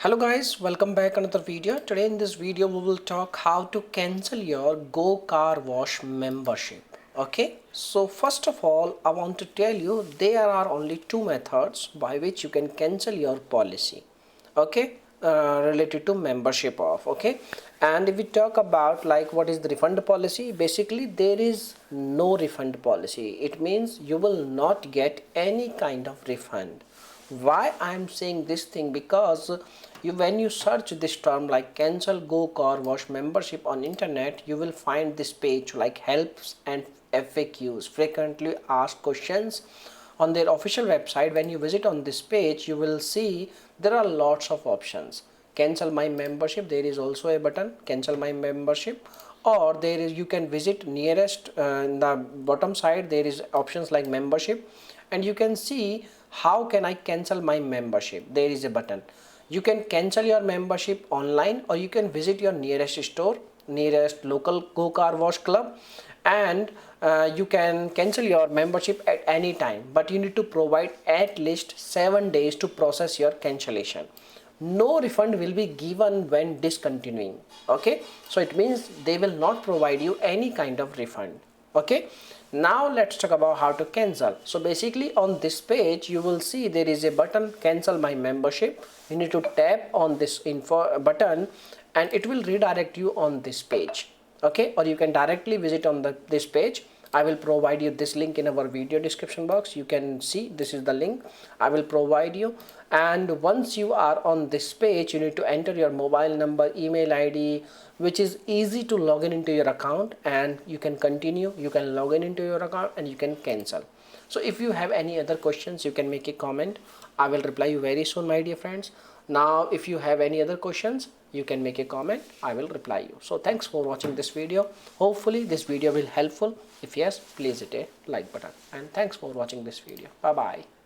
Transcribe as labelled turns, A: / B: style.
A: Hello guys, welcome back another video. Today in this video we will talk how to cancel your Go Car Wash membership. Okay, so first of all I want to tell you there are only two methods by which you can cancel your policy. Okay, related to membership of. Okay, and if we talk about like what is the refund policy, basically there is no refund policy. It means you will not get any kind of refund. Why I am saying this thing? Because when you search this term like cancel Go Car Wash membership on internet, you will find this page like helps and FAQs, frequently asked questions. On their official website, when you visit on this page, you will see there are lots of options. Cancel my membership, there is also a button cancel my membership, or there is you can visit nearest in the bottom side there is options like membership, and you can see how can I cancel my membership. There is a button. You can cancel your membership online, or you can visit your nearest store, nearest local Go Car Wash club, and you can cancel your membership at any time, but you need to provide at least 7 days to process your cancellation. No refund will be given when discontinuing. Okay, so it means they will not provide you any kind of refund. Okay, now let's talk about how to cancel. So basically on this page you will see there is a button cancel my membership. You need to tap on this info button and it will redirect you on this page. Okay, or you can directly visit on this page. I will provide you this link in our video description box. You can see this is the link I will provide you, and once you are on this page you need to enter your mobile number, email ID, which is easy to log in into your account, and you can continue, you can log in into your account and you can cancel. So if you have any other questions you can make a comment. I will reply you very soon, my dear friends. Now if you have any other questions you can make a comment, I will reply you. So thanks for watching this video. Hopefully this video will helpful. If yes, please hit a like button, and thanks for watching this video. Bye bye.